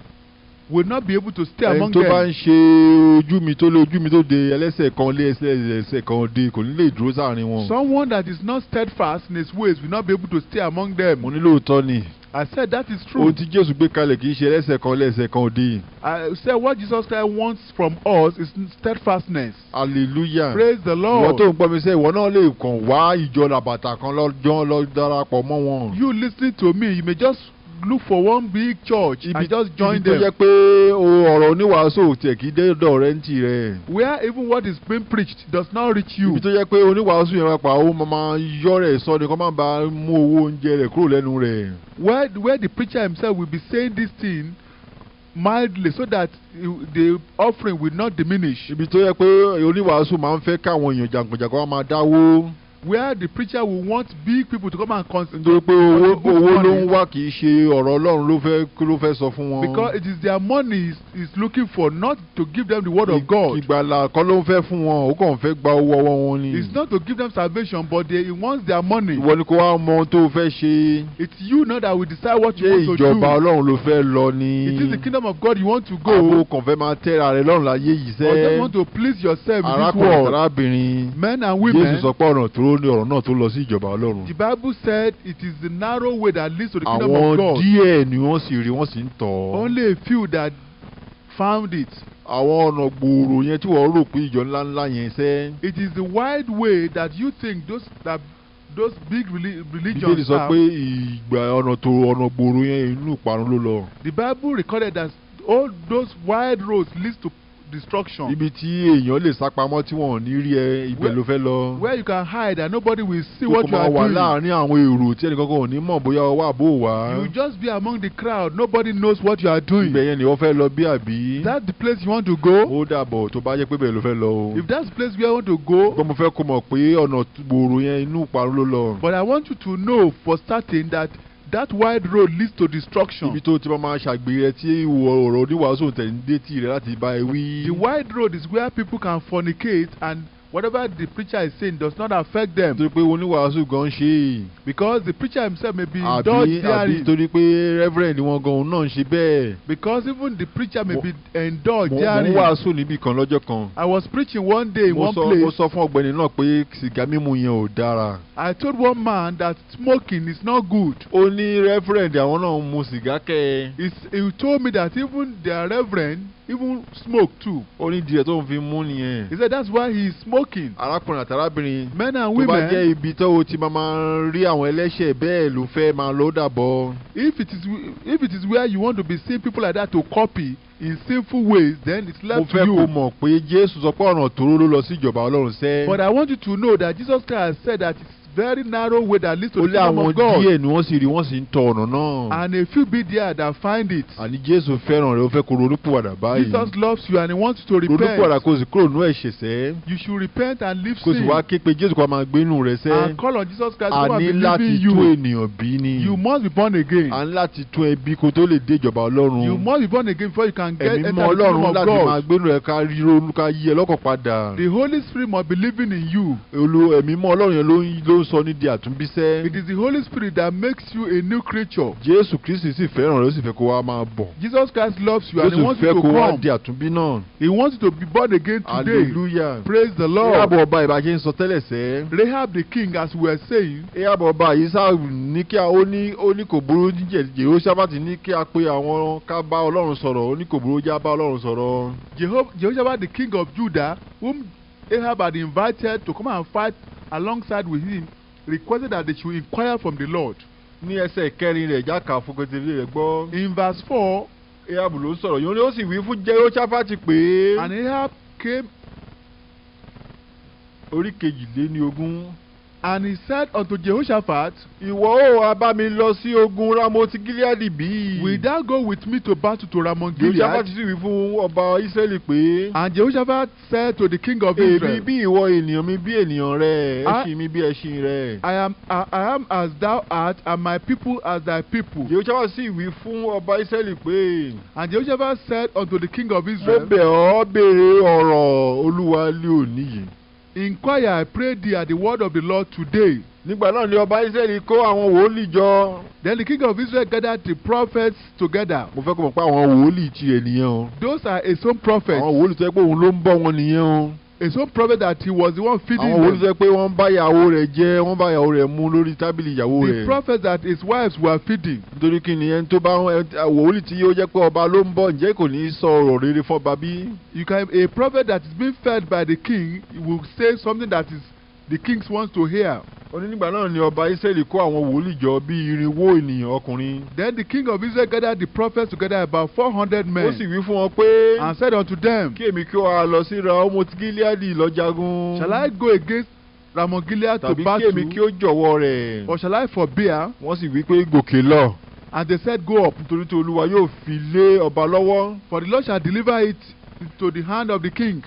Speaker 2: will not be able to stay among
Speaker 1: ẹni tó bá
Speaker 2: them.
Speaker 1: ń ṣe ojú mi tó de ẹlẹ́sẹ̀ kan lé ẹsẹ̀ kan de kò ní lè dúró sáàrin wọn.
Speaker 2: Someone that is not steadfast in his ways will not be able to stay among them.
Speaker 1: mo ní lóòótọ́ ni.
Speaker 2: I said that is true.
Speaker 1: ohun tí Jésù gbé kalẹ̀ kì í ṣe ẹlẹ́sẹ̀ kan lé ẹsẹ̀ kan de.
Speaker 2: I said what Jesus Christ wants from us is steadfastness.
Speaker 1: hallelujah.
Speaker 2: Praise the Lord.
Speaker 1: ìwọ tó ń gbọ́ mi sẹ́ ìwọ náà lè kàn wá ìjọ làbàtà kan lọ darapọ̀ mọ́ wọn.
Speaker 2: You listening to me, you may just look for one big church and just join them.
Speaker 1: ibi tó yẹ pé ọ̀rọ̀ oníwàásù tẹ̀ kí dédọ̀ rẹ̀ ń tì rẹ̀.
Speaker 2: Where even what is being preached does not reach you.
Speaker 1: ibi tó yẹ pé oníwàásù yẹn máa pa ó máa yọ rẹ̀ sọ ni kó má bàa mú owó oúnjẹ rẹ̀ kúrò lẹ́nu rẹ̀.
Speaker 2: Where the preacher himself will be saying this thing mildly so that the offering will not diminish.
Speaker 1: ibi tó yẹ pé oníwàásù máa ń fẹ́ káwọn èèyàn jàǹkànjàǹkàn máa dáwó.
Speaker 2: Where the preacher will want big people to come and
Speaker 1: nítorí pé owó ló ń wá kì í ṣe ọ̀rọ̀ Ọlọ́run ló fẹ́ sọ fún wọn.
Speaker 2: Because it is their money is looking for, not to give them the word of God.
Speaker 1: ìgbàlà kọ́ ló ń fẹ́ fún wọn ó kàn fẹ́ gba owó ọwọ́ wọn ni.
Speaker 2: It's not to give them salvation, but he wants their money.
Speaker 1: ìwọ ni kó wá mọ ohun tó fẹ́ ṣe.
Speaker 2: It's you now that will decide what you want to do.
Speaker 1: ṣé ìjọba Ọlọ́run ló fẹ́ lọ ni.
Speaker 2: It is the kingdom of God you want to go.
Speaker 1: àwọn kàn fẹ́ máa tẹ́ra rẹ̀ lọ́rùn láyé yìí sẹ́.
Speaker 2: Or just want to please yourself in this
Speaker 1: arákùnrin
Speaker 2: world.
Speaker 1: arábìnrin.
Speaker 2: Men and women.
Speaker 1: Jésù sọ pé ọ̀rọ̀ náà tó lọ sí ìjọba Ọlọ́run.
Speaker 2: The Bible said it is the narrow way that leads to the kingdom of God.
Speaker 1: àwọn díẹ̀ ni wọ́n sì rí wọ́n sì ń tọ̀.
Speaker 2: Only a few that found it.
Speaker 1: àwọn ọ̀nà gbòòrò yẹn tí wọ́n rò pé ìjọ ńláńlá yẹn sẹ́.
Speaker 2: It is the wide way that you think those big religions
Speaker 1: Bíbélì sọ
Speaker 2: have.
Speaker 1: pé ọ̀nà gbòòrò yẹn inú ìparun ló lọ.
Speaker 2: The Bible recorded that all those wide roads leads to destruction.
Speaker 1: ibi tí èèyàn lè sápamọ́ tí wọ́n ò ní rí ẹ ibẹ̀ ló fẹ́ lọ.
Speaker 2: Where you can hide and nobody will see what you are
Speaker 1: kò máa wà
Speaker 2: doing.
Speaker 1: láàárín àwọn èrò tí ẹnìkankan ò ní mọ̀ bóyá ọwọ́ àbó wà.
Speaker 2: You just be among the crowd, nobody knows what you are doing.
Speaker 1: ibẹ̀ yẹn ni wọ́n fẹ́ lọ bí àbí.
Speaker 2: That's the place you want to go.
Speaker 1: ó dàbọ̀ tó bá jẹ́ pé bẹ́ẹ̀ ló fẹ́ lọ o.
Speaker 2: If that's the place where you want to go.
Speaker 1: gbọ́n mo fẹ́ kó mọ̀ pé ọ̀nà gbòòrò yẹn inú ìparun ló lọ.
Speaker 2: But I want you to know for certain that wide road leads to destruction.
Speaker 1: ibi tó ti máa ṣàgbére tí ọ̀rọ̀ oníwàásù tẹ̀ ń dé tì rẹ̀ láti bá ẹ wí.
Speaker 2: The wide road is where people can fornicate and whatever the preacher is saying does not affect them.
Speaker 1: torí pé oníwàásù gan ṣe.
Speaker 2: Because the preacher himself may be indulged therein.
Speaker 1: àbí torí pé reverend wọn gan òun náà ń ṣe bẹ́ẹ̀.
Speaker 2: Because even the preacher may be indulged
Speaker 1: mo
Speaker 2: therein.
Speaker 1: wàásù níbì kan lọ́jọ́ kan.
Speaker 2: I was preaching one day in one place.
Speaker 1: mo sọ fún ọ̀gbẹ́ni náà pé sìgá mímu yẹn ò dára.
Speaker 2: I told one man that smoking is not good.
Speaker 1: ó ní reverend àwọn náà ń mu sìgá kẹ́.
Speaker 2: He told me that even their reverend even smoke too.
Speaker 1: ó ní díẹ̀ tó ń fi mú nìyẹn.
Speaker 2: He said that's why he is smoking.
Speaker 1: arákùnrin àti arábìnrin.
Speaker 2: Men and
Speaker 1: women. tó bá
Speaker 2: women.
Speaker 1: jẹ́ ibi tó o ti máa rí àwọn ẹlẹ́ṣẹ̀ bẹ́ẹ̀ ló fẹ́ máa lọ dàbọ̀.
Speaker 2: If it is where you want to be seeing people like that to copy in sinful ways, then it's left to you.
Speaker 1: mo fẹ́ kó mọ̀ pé Jésù sọ pé ọ̀nà tòró ló lọ sí ìjọba Ọlọ́run sẹ́.
Speaker 2: But I want you to know that Jesus Christ said that it's very narrow way that leads to the kingdom of God.
Speaker 1: ó lé àwọn díẹ̀ ni wọ́n sì rí wọ́n sì ń tọ ọ̀nà náà.
Speaker 2: And a few be there that find it.
Speaker 1: àní Jésù fẹ́ràn rẹ̀ ó fẹ́ kó ronúpìwàdà báyìí.
Speaker 2: Jesus loves you and he wants you to repent.
Speaker 1: ronúpìwàdà kó sì kúrò nínú ẹ̀ṣẹ̀ sẹ́.
Speaker 2: You should repent and leave
Speaker 1: kó sì
Speaker 2: sin.
Speaker 1: wá ké pe Jésù kó máa gbé inú rẹ̀ sẹ́.
Speaker 2: And call on Jesus Christ to come and
Speaker 1: àní
Speaker 2: believe
Speaker 1: láti
Speaker 2: in you.
Speaker 1: tún ènìyàn bí ni.
Speaker 2: You must be born again.
Speaker 1: àní láti tún ẹbí kó tó lè dé ìjọba Ọlọ́run.
Speaker 2: You must be born again before you can enter the kingdom
Speaker 1: Ọlọ́run
Speaker 2: of
Speaker 1: láti máa
Speaker 2: God.
Speaker 1: gbénu rẹ̀ ká ronú ká yí ẹ lọ́kàn padà.
Speaker 2: The Holy Spirit must be living in you.
Speaker 1: ẹ̀mí mọ́ Ọlọ́run yẹn ló ń sọ ní di àtúnbísẹ́.
Speaker 2: It is the Holy Spirit that makes you a new creature.
Speaker 1: Jésù Kristi sì fẹ́ràn rẹ̀ ó sì fẹ́ kó wá máa bọ̀.
Speaker 2: Jesus Christ loves you and he wants you
Speaker 1: Jésù
Speaker 2: to
Speaker 1: fẹ́ kó wá
Speaker 2: come.
Speaker 1: di àtúnbí náà.
Speaker 2: He wants you to be born again today.
Speaker 1: Hallelujah.
Speaker 2: Praise the Lord.
Speaker 1: Ahab ọba ìbàjẹ́ ń sọ tẹ́lẹ̀ sẹ́.
Speaker 2: Rahab the king, as we were saying.
Speaker 1: Ahab ọba yìí sá ní kí ó ní kò burú Jehoṣafati ní kí a pe àwọn ká bá Ọlọ́run sọ̀rọ̀ ó ní kò burú já bá Ọlọ́run sọ̀rọ̀.
Speaker 2: Jehoshaphat the king of Judah, whom Ahab had invited to come and fight alongside with him, requested that they should inquire from the Lord.
Speaker 1: ní ẹsẹ̀ kẹrin rẹ̀ jákà fún kẹtẹ̀lé rẹ̀ gbọ́.
Speaker 2: In verse 4.
Speaker 1: Ahab ló sọ̀rọ̀ yóò ní ó sì wí fún Jehoṣafati pé.
Speaker 2: And Ahab came.
Speaker 1: orí 22.
Speaker 2: And he said unto Jehoshaphat,
Speaker 1: ìwọ ó wá bá mi lọ sí ogun Ramoti Gileadi bí?
Speaker 2: will thou go with me to battle to Ramoth
Speaker 1: Jehoshaphat
Speaker 2: Gilead?
Speaker 1: sì wí fún ọba Ísírẹ́lì pé,
Speaker 2: And Jehoshaphat said to the king of
Speaker 1: èmi
Speaker 2: Israel,
Speaker 1: bí ìwọ ènìyàn mi bí ènìyàn rẹ,
Speaker 2: I-
Speaker 1: ẹṣin mi bí ẹṣin rẹ.
Speaker 2: I am as thou art, and my people as thy people.
Speaker 1: Jehoshaphat sì wí fún ọba Ísírẹ́lì pé,
Speaker 2: And Jehoshaphat said unto the king of
Speaker 1: mo
Speaker 2: Israel,
Speaker 1: bẹ̀ ọ́ béèrè ọ̀rọ̀ Olúwa lé òní yìí.
Speaker 2: inquire, I pray thee, at the word of the Lord today.
Speaker 1: Nígbà náà ni ọba Ísírẹ́lì kó àwọn wòlíì jọ.
Speaker 2: Then the king of Israel gathered the prophets together.
Speaker 1: Mo fẹ́ kó mọ̀ pé àwọn wòlíì tiẹ̀ nìyẹn o.
Speaker 2: Those are his own prophets.
Speaker 1: Àwọn wòlíì tó yẹ pé òun ló ń bọ́ wọn nìyẹn o.
Speaker 2: His own prophet that he was the one feeding
Speaker 1: Àwọn wòlíì tó
Speaker 2: them.
Speaker 1: yẹ pé wọ́n bá ìyàwó rẹ̀ jẹ, wọ́n bá ìyàwó rẹ̀ mu lórí tábìlì ìyàwó
Speaker 2: The
Speaker 1: rẹ̀.
Speaker 2: prophets that his wives were feeding.
Speaker 1: Nítorí kí ni ẹni tó bá wòlíì tí yóò jẹ́ pé ọba ló ń bọ̀, ǹjẹ́ kò ní sọ ọ̀rọ̀ rere fọ́ba bí?
Speaker 2: You can a prophet that is being fed by the king will say something that is the king wants to hear.
Speaker 1: Ó ní nígbà náà ni ọba Ísírẹ́lì kó àwọn wòlíì jọ bí irinwó ènìyàn ọkùnrin.
Speaker 2: Then the king of Israel gathered the prophets together, about 400
Speaker 1: Ó sì
Speaker 2: men,
Speaker 1: wí fún wọn pé,
Speaker 2: and said unto them,
Speaker 1: kí èmi kí ó wá lọ sí Ramoti Gileadi lọ jagun.
Speaker 2: shall I go against Ramoth Gilead to
Speaker 1: Tàbí kí èmi kí
Speaker 2: battle,
Speaker 1: ó jọ̀wọ́ rẹ̀?
Speaker 2: or shall I forbear?
Speaker 1: Wọ́n sì wí pé gòkè lọ.
Speaker 2: And they said, go up,
Speaker 1: Nítorí tí Olúwa yóò fi lé ọba lọ́wọ́.
Speaker 2: for the Lord shall deliver it into the hand of the king.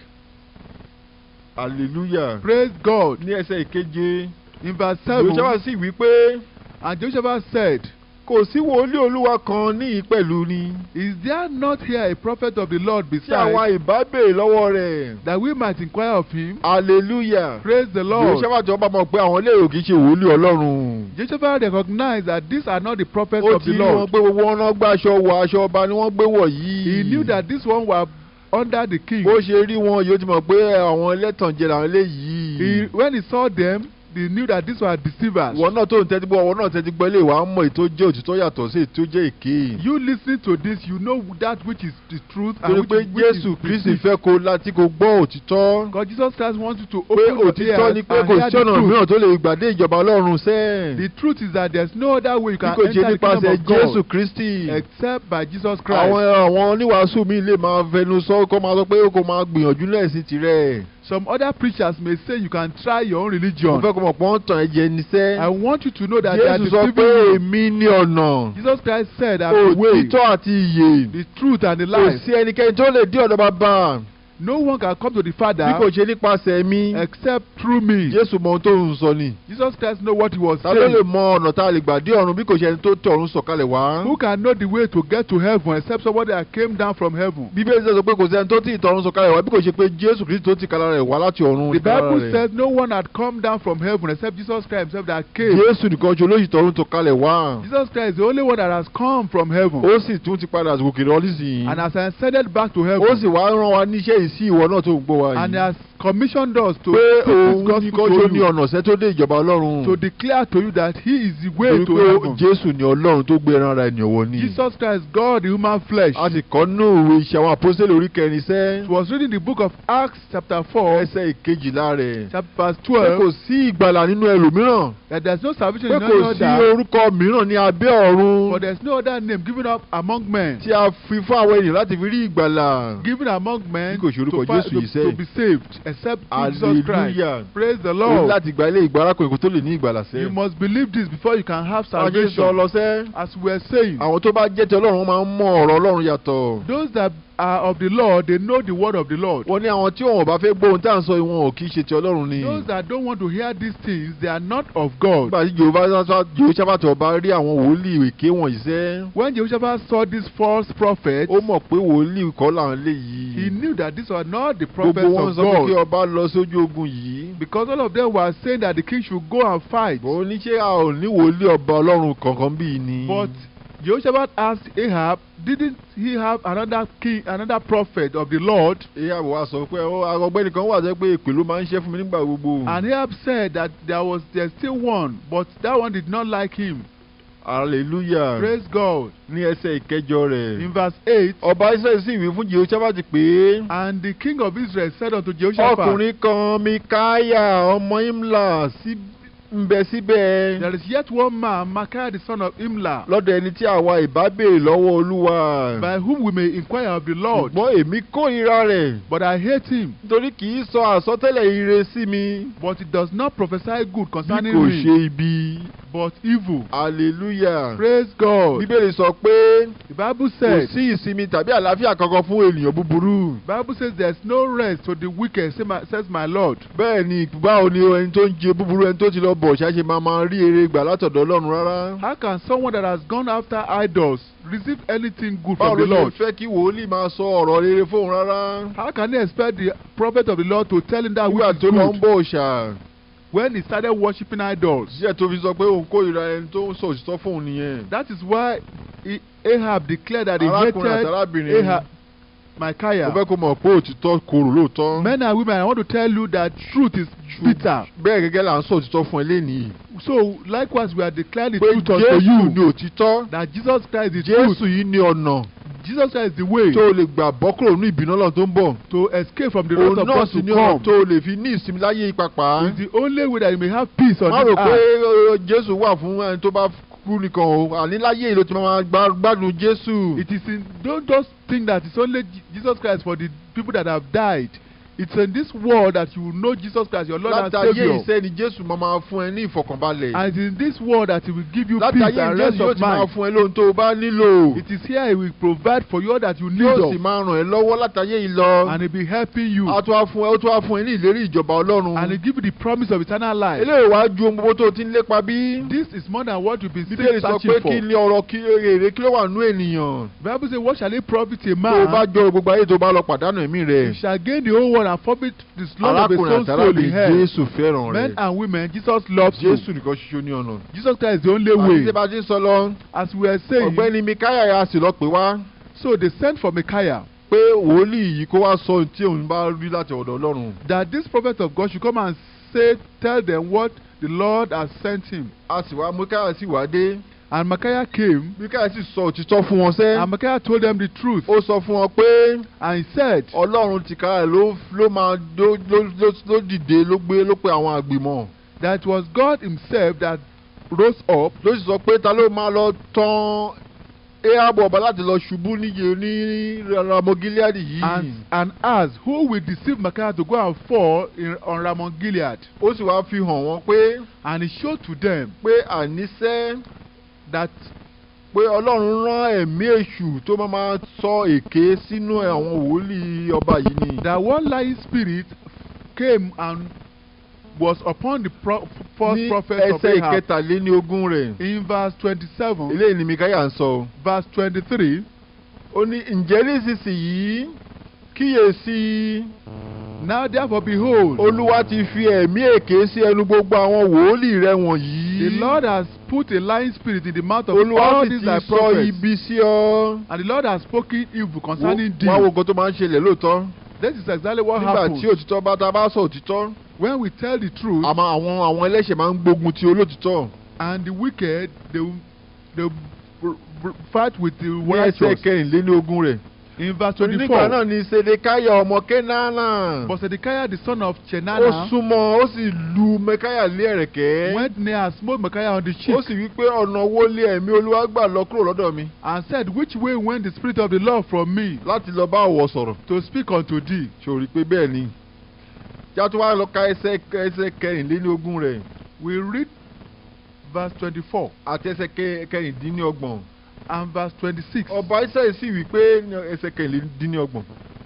Speaker 1: Hallelujah.
Speaker 2: Praise God.
Speaker 1: Ní ẹsẹ̀ ìkeje.
Speaker 2: In verse 7,
Speaker 1: Jehoshaphat sì wí pé,
Speaker 2: and Jehoshaphat said,
Speaker 1: kò sí wòlíì Olúwa kan níhìn pẹ̀lú ni.
Speaker 2: is there not here a prophet of the Lord
Speaker 1: Tí àwa
Speaker 2: beside,
Speaker 1: ìbá béèrè lọ́wọ́ rẹ̀.
Speaker 2: that we might inquire of him?
Speaker 1: Hallelujah.
Speaker 2: Praise the Lord.
Speaker 1: Jehoshaphat ọba mọ̀ pé àwọn lérò kìí ṣe wòlíì Ọlọ́run.
Speaker 2: Jehoshaphat recognized that these are not the prophets
Speaker 1: Ó
Speaker 2: of
Speaker 1: ti
Speaker 2: the
Speaker 1: rí wọn
Speaker 2: Lord.
Speaker 1: pé gbogbo wọn náà gbá aṣọ wọ aṣọ ọba ni wọ́n gbé wọ̀ yìí.
Speaker 2: He knew that this one were under the king.
Speaker 1: Bó ṣe rí wọn yóò ti mọ̀ pé àwọn ẹlẹ́tànjẹ làwọn eléyìí.
Speaker 2: When he saw them, he knew that these were deceivers.
Speaker 1: Ìwọ náà tó ń tẹ́tí gbọ́, ìwọ náà tẹ́tí gbọ́ ilé ìwà mọ̀ èyí tó jẹ́ òtítọ́ yàtọ̀ sí èyí tó jẹ́ èké.
Speaker 2: You listening to this, you know that which is the truth and
Speaker 1: Torí
Speaker 2: which
Speaker 1: pé
Speaker 2: is which is
Speaker 1: Jésù Kristi
Speaker 2: deceit.
Speaker 1: fẹ́ kó láti kó gbọ́ òtítọ́.
Speaker 2: Because Jesus Christ wants you to
Speaker 1: Pé
Speaker 2: open your
Speaker 1: òtítọ́
Speaker 2: ears
Speaker 1: ni
Speaker 2: and
Speaker 1: pé kò
Speaker 2: hear
Speaker 1: sí
Speaker 2: the
Speaker 1: ọ̀nà
Speaker 2: truth.
Speaker 1: mìíràn tó lè gbà dé ìjọba Ọlọ́run sẹ́.
Speaker 2: The truth is that there's no other way you
Speaker 1: Bí
Speaker 2: can
Speaker 1: kò
Speaker 2: enter
Speaker 1: ṣe
Speaker 2: the kingdom
Speaker 1: nípasẹ̀
Speaker 2: of God
Speaker 1: Jésù Kristi.
Speaker 2: except by Jesus Christ.
Speaker 1: Àwọn oníwàásù mi lè máa fẹnu sọ kó máa sọ pé kó máa gbìyànjú lẹ́sìn tirẹ̀.
Speaker 2: Some other preachers may say you can try your own
Speaker 1: Mo
Speaker 2: religion.
Speaker 1: fẹ́ kó mọ̀ pé wọ́n tàn ẹ̀jẹ̀ níṣẹ́.
Speaker 2: I want you to know that they are
Speaker 1: Jésù sọ pé
Speaker 2: deceiving you.
Speaker 1: èmi ní ọ̀nà,
Speaker 2: Jesus Christ said, I'm the way,
Speaker 1: òtítọ́ àti ìyè.
Speaker 2: the truth, and the
Speaker 1: Kò
Speaker 2: life.
Speaker 1: sí ẹnikẹ́ni tó lè dé ọ̀dọ̀ Bàbá
Speaker 2: No one can come to the
Speaker 1: bí kò
Speaker 2: Father
Speaker 1: ṣe nípasẹ̀ mi.
Speaker 2: except through me.
Speaker 1: Jésù mọ ohun tó ń sọ ni.
Speaker 2: Jesus Christ know what he was
Speaker 1: Ta ló lè
Speaker 2: saying.
Speaker 1: mọ ọ̀nà tá a lè gbà dé ọ̀run bí kò ṣe ẹni tó tẹ ọ̀run sọ̀kalẹ̀ wá?
Speaker 2: Who can know the way to get to heaven except somebody that came down from heaven?
Speaker 1: Bíbélì sọ pé kò sí ẹni tó tì ìtọ̀run sọ̀kalẹ̀ wá bí kò ṣe pé Jésù Kristi tó ti kalẹ̀ rẹ̀ wá láti ọ̀run.
Speaker 2: The Bible says no one had come down from heaven except Jesus Christ himself that came.
Speaker 1: Jésù nìkan ṣe olóyè ìtọ̀run sọ̀kalẹ̀ wá.
Speaker 2: Jesus Christ is the only one that has come from heaven
Speaker 1: Ó sì tún ti padà gòkè lọ nísìnyí.
Speaker 2: and has ascended back to
Speaker 1: Ó
Speaker 2: heaven,
Speaker 1: sì wá rán wa níṣẹ́ yìí sí ìwọ náà tó ń gbọ́ wa
Speaker 2: and he
Speaker 1: yìí.
Speaker 2: has commissioned us to
Speaker 1: Pé
Speaker 2: preach this
Speaker 1: òun ní
Speaker 2: gospel
Speaker 1: kọ́ṣọ́
Speaker 2: to
Speaker 1: ní
Speaker 2: you,
Speaker 1: ọ̀nà ṣẹ́ tó dé ìjọba Ọlọ́run.
Speaker 2: to declare to you that he is the way
Speaker 1: Torí
Speaker 2: to
Speaker 1: pé
Speaker 2: heaven.
Speaker 1: Jésù ni Ọlọ́run tó gbé ẹran ara ènìyàn wọ̀ ni.
Speaker 2: Jesus Christ, God, the human flesh.
Speaker 1: A sì kọ́ nínú ìwé Iṣẹ́ àwọn Àpọ́sítélì orí kẹrin sẹ́.
Speaker 2: It was reading the book of Acts chapter 4,
Speaker 1: Ẹsẹ̀ ìkejìlá rẹ̀.
Speaker 2: chapter
Speaker 1: Pé
Speaker 2: 12,
Speaker 1: kò sí ìgbàlà nínú ẹlòmíràn.
Speaker 2: that there's no salvation
Speaker 1: Pé
Speaker 2: in any
Speaker 1: kò sí
Speaker 2: other,
Speaker 1: orúkọ mìíràn ní abẹ́ ọ̀run.
Speaker 2: for there's no other name given up among men,
Speaker 1: Tí a fi fún àwọn ènìyàn láti fi rí ìgbàlà.
Speaker 2: given among men
Speaker 1: Bí kò ṣe orúkọ Jésù yìí sẹ́.
Speaker 2: to be saved, except through Jesus Christ.
Speaker 1: Hallelujah.
Speaker 2: Praise the
Speaker 1: O ní
Speaker 2: Lord.
Speaker 1: láti gba ilé ìgbà arákùnrin kò tó lè ní ìgbàlà
Speaker 2: You
Speaker 1: sẹ́.
Speaker 2: must believe this before you can have
Speaker 1: Àwọn Jésù sọ
Speaker 2: salvation.
Speaker 1: lọ sẹ́.
Speaker 2: As we are saying,
Speaker 1: Àwọn tó bá jẹ́ ti Ọlọ́run wọ́n máa ń mọ ọ̀rọ̀ Ọlọ́run yàtọ̀.
Speaker 2: those that are of the Lord, they know the word of the Lord.
Speaker 1: Wọ́n ní àwọn tí wọn ò bá fẹ́ gbọ́ ohun tí à ń sọ yìí wọn ò kì í ṣe ti Ọlọ́run ni.
Speaker 2: Those that don't want to hear these things, they are not of God.
Speaker 1: Nígbà tí Jehoshaphat ọba rí àwọn wòlíì èké wọ̀nyí sẹ́.
Speaker 2: When Jehoshaphat saw these false prophets,
Speaker 1: Ó mọ̀ pé wòlíì kọ́ làwọn
Speaker 2: he
Speaker 1: léyìí.
Speaker 2: knew that these were not the
Speaker 1: Gbogbo
Speaker 2: prophets
Speaker 1: wọn
Speaker 2: of
Speaker 1: sọ pé kí
Speaker 2: God,
Speaker 1: ọba lọ sójú ogun yìí.
Speaker 2: because all of them were saying that the king should go and fight.
Speaker 1: Bó ní ṣé a ò ní wòlíì ọba Ọlọ́run kankan bíi ni.
Speaker 2: But Jehoshaphat asked Ahab, didn't he have another king, another prophet of the Lord?
Speaker 1: Ahab wá sọ pé ọ̀gbẹ́ni kan wà sẹ́ pé èpè ló máa ń ṣẹ́ fún mi nígbà gbogbo.
Speaker 2: And Ahab said that there's still one, but that one did not like him.
Speaker 1: Hallelujah.
Speaker 2: Praise God.
Speaker 1: Ní ẹsẹ̀ ìkẹjọ rẹ̀.
Speaker 2: In verse 8,
Speaker 1: Ọba Israẹli sì wí fún Jehoshaphat pé.
Speaker 2: and the king of Israel said unto Jehoshaphat,
Speaker 1: Ọkùnrin kan Mikaiah ọmọ Imla ń bẹ síbẹ̀.
Speaker 2: There is yet one man, Micaiah the son of Imla,
Speaker 1: lọ́dọ̀ ẹni tí àwa ìbá béèrè lọ́wọ́ Olúwa.
Speaker 2: by whom we may inquire of the Lord.
Speaker 1: ṣùgbọ́n èmi kórìíra rẹ̀.
Speaker 2: But I hate him,
Speaker 1: nítorí kì í sọ àsọtẹ́lẹ̀ ire sí mi.
Speaker 2: but he does not prophesy good
Speaker 1: bí
Speaker 2: concerning
Speaker 1: kò
Speaker 2: me,
Speaker 1: ṣe ibi.
Speaker 2: but evil.
Speaker 1: hallelujah.
Speaker 2: Praise God.
Speaker 1: Bíbélì sọ pé
Speaker 2: The Bible
Speaker 1: kò
Speaker 2: says,
Speaker 1: sí ìsinmi tàbí àlàáfíà kankan fún ènìyàn búburú.
Speaker 2: Bible says there's no rest to the wicked, says my Lord.
Speaker 1: bẹ́ẹ̀ ni báwo ni ẹni tó ń jẹ búburú ẹni tó ti lọ bọ̀ ṣáṣe máa rí èrè gbà látọ̀dọ̀ Ọlọ́run rárá.
Speaker 2: How can someone that has gone after idols receive anything good
Speaker 1: báwo
Speaker 2: from the
Speaker 1: ló ṣe
Speaker 2: Lord?
Speaker 1: fẹ́ kí wòlíì máa sọ ọ̀rọ̀ rere fóun rárá.
Speaker 2: How can he expect the prophet of the Lord to tell him that which
Speaker 1: nígbà
Speaker 2: is
Speaker 1: tó lọ ń
Speaker 2: good
Speaker 1: bọ̀ òòṣà.
Speaker 2: when he started worshiping idols?
Speaker 1: díẹ̀ tó fi sọ pé òun kórìíra ẹni tó ń sọ òtítọ́ fóun nìyẹn.
Speaker 2: That is why Ahab declared that he
Speaker 1: arákùnrin àti
Speaker 2: hated
Speaker 1: arábìnrin
Speaker 2: Ahab,
Speaker 1: mo
Speaker 2: Micaiah.
Speaker 1: fẹ́ kó mọ̀ pé òtítọ́ korò lóòótọ́.
Speaker 2: Men and women, I want to tell you that truth is bitter.
Speaker 1: bẹ́ẹ̀ gẹ́gẹ́ là ń sọ òtítọ́ fún ẹ lénìí.
Speaker 2: So likewise we are declaring the
Speaker 1: pé
Speaker 2: truth unto
Speaker 1: Jésù
Speaker 2: you,
Speaker 1: ni òtítọ́.
Speaker 2: that Jesus Christ is the truth.
Speaker 1: Jésù yìí ni ọ̀nà
Speaker 2: Jesus Christ is the way
Speaker 1: tó o lè gbà bọ́ kúrò ní ìbínú Ọlọ́run tó ń bọ̀.
Speaker 2: to escape from the wrath
Speaker 1: òun
Speaker 2: of
Speaker 1: náà
Speaker 2: God
Speaker 1: sì
Speaker 2: to
Speaker 1: ni ọ̀nà
Speaker 2: come.
Speaker 1: tó o lè fi ní ìsinmi láyé ìpapà.
Speaker 2: It's the only way that you may have peace on
Speaker 1: má rò
Speaker 2: this
Speaker 1: pé
Speaker 2: earth.
Speaker 1: Jésù wà fún ẹni tó bá kú nìkan o àní láyé ìlú tí máa gbádùn Jésù.
Speaker 2: It is in, don't just think that it's only Jesus Christ for the people that have died. It's in this world that you will know Jesus Christ, your Lord and
Speaker 1: látàyé
Speaker 2: Savior.
Speaker 1: ìṣẹ́ ni Jésù máa fún ẹ ní ìfọ̀kànbalẹ̀.
Speaker 2: And it's in this world that He will give you peace
Speaker 1: látàyé
Speaker 2: and
Speaker 1: Jésù
Speaker 2: rest
Speaker 1: yóò
Speaker 2: of
Speaker 1: ti máa
Speaker 2: mind.
Speaker 1: fún ẹ lóhun tó o bá nílò.
Speaker 2: It is here He will provide for you all that you need
Speaker 1: yóò sì
Speaker 2: of,
Speaker 1: máa ràn ẹ́ lọ́wọ́ látàyé yìí lọ.
Speaker 2: and He will be helping you,
Speaker 1: ó tún wá fún ẹ ní ìlérí ìjọba Ọlọ́run.
Speaker 2: and He give you the promise of eternal life.
Speaker 1: eléyìí wá ju ohun gbogbo tó o ti ń lépa bí.
Speaker 2: This is more than what you've been
Speaker 1: Bíbélì sọ pé
Speaker 2: searching
Speaker 1: kí
Speaker 2: for.
Speaker 1: ni ọ̀rọ̀ kí èrè kí ló wà nú ènìyàn.
Speaker 2: The Bible says, what shall it profit a
Speaker 1: tó o bá
Speaker 2: man
Speaker 1: jọ gbogbo ayé tó o bá lọ pàdánù ẹ̀mí
Speaker 2: if
Speaker 1: rẹ̀.
Speaker 2: he shall gain the whole world and forfeit the loss of his
Speaker 1: arákùnrin
Speaker 2: own
Speaker 1: àti
Speaker 2: soul in
Speaker 1: arábìnrin
Speaker 2: hell?
Speaker 1: Jésù fẹ́ràn
Speaker 2: Men
Speaker 1: rẹ̀.
Speaker 2: and women, Jesus loves you.
Speaker 1: Jésù nìkan ṣoṣo ní ọ̀nà.
Speaker 2: Jesus Christ is the only
Speaker 1: àti
Speaker 2: way.
Speaker 1: tí bá ti ń sọ lọ.
Speaker 2: As we are saying,
Speaker 1: ọ̀gbẹ́ni Mikaya yà sì lọ pè wá.
Speaker 2: so they sent for Micaiah
Speaker 1: pé wòlíì yìí kó wá sọ ohun tí òun bá rí láti ọ̀dọ̀ Ọlọ́run.
Speaker 2: that this prophet of God should come and tell them what the Lord has sent him.
Speaker 1: a sì wá Mikaya sì wá dé.
Speaker 2: And Micaiah came,
Speaker 1: Mikaya sì sọ òtítọ́ fún wọn sẹ́.
Speaker 2: and Micaiah told them the truth.
Speaker 1: ó sọ fún wọn pé
Speaker 2: And he said
Speaker 1: Ọlọ́run tìkára rẹ̀ ló máa ló dìde ló pe àwọn àgbìmọ̀.
Speaker 2: that it was God himself that rose up,
Speaker 1: ló sì sọ pé ta ló máa lọ tán Ahabu ọba láti lọ ṣubú níye ní Ramon Gilead yìí.
Speaker 2: and asked who will deceive Micaiah to go and fall on Ramon Gilead.
Speaker 1: ó sì wá fi hàn wọ́n pé
Speaker 2: And he showed to them
Speaker 1: pé àníṣe
Speaker 2: that
Speaker 1: pé Ọlọ́run rán ẹ̀mí èṣù tó máa sọ èké sínú àwọn wòlíì ọba yìí ni.
Speaker 2: that one lying spirit came and was upon the false prophet of
Speaker 1: ní ẹsẹ̀
Speaker 2: Ahab.
Speaker 1: ìkẹtàléníogún rẹ̀.
Speaker 2: In verse 27,
Speaker 1: eléyìí ni Mikaya ń sọ.
Speaker 2: verse 23,
Speaker 1: ó ní ǹjẹ́ nísinsìnyí kíyèsí.
Speaker 2: now therefore behold,
Speaker 1: Olúwa ti fi ẹ̀mí èké sí ẹnu gbogbo àwọn wòlíì rẹ̀ wọ̀nyí.
Speaker 2: the Lord has put a lying spirit in the mouth of
Speaker 1: Olúwa
Speaker 2: all
Speaker 1: sì
Speaker 2: these
Speaker 1: ti
Speaker 2: thy
Speaker 1: sọ
Speaker 2: prophets,
Speaker 1: ibi sí ọ.
Speaker 2: and the Lord has spoken evil concerning thee.
Speaker 1: wá wo nǹkan tó máa ń ṣẹlẹ̀ lóòótọ́.
Speaker 2: This is exactly what
Speaker 1: nígbà
Speaker 2: happens
Speaker 1: tí òtítọ́ bá ta bá sọ òtítọ́.
Speaker 2: when we tell the truth,
Speaker 1: àmọ́ àwọn ẹlẹ́ṣẹ̀ máa ń gbógun ti olótìtọ́.
Speaker 2: and the wicked they fight with the
Speaker 1: ní ẹsẹ̀
Speaker 2: righteous.
Speaker 1: kẹrìnléníogún rẹ̀.
Speaker 2: In verse
Speaker 1: nígbà
Speaker 2: 24,
Speaker 1: náà ni Sedekiah ọmọ Kenana.
Speaker 2: but Zedekiah the son of
Speaker 1: ó
Speaker 2: Chenana
Speaker 1: súnmọ́ ó sì lu Mikaya lé ẹ̀rẹ̀kẹ́.
Speaker 2: went near and smote Micaiah on the cheek,
Speaker 1: ó sì wí pé ọ̀nà wo lé ẹ̀mí Olúwa gbà lọ kúrò lọ́dọ̀ mi.
Speaker 2: and said, which way went the spirit of the Lord from me
Speaker 1: láti lọ bá ọ̀wọ̀ sọ̀rọ̀.
Speaker 2: to speak unto thee?
Speaker 1: ṣó rí pé bẹ́ẹ̀ ni. játó wá lọ ka ẹsẹ̀ kẹrìnléníogún rẹ̀.
Speaker 2: We read verse 24
Speaker 1: àti ẹsẹ̀ kẹrìndínlọ́gbọ̀n.
Speaker 2: and verse 26.
Speaker 1: ọba Ísírẹ́lì sì wí pé ẹsẹ̀ kẹrìndínlọ́gbọ̀n.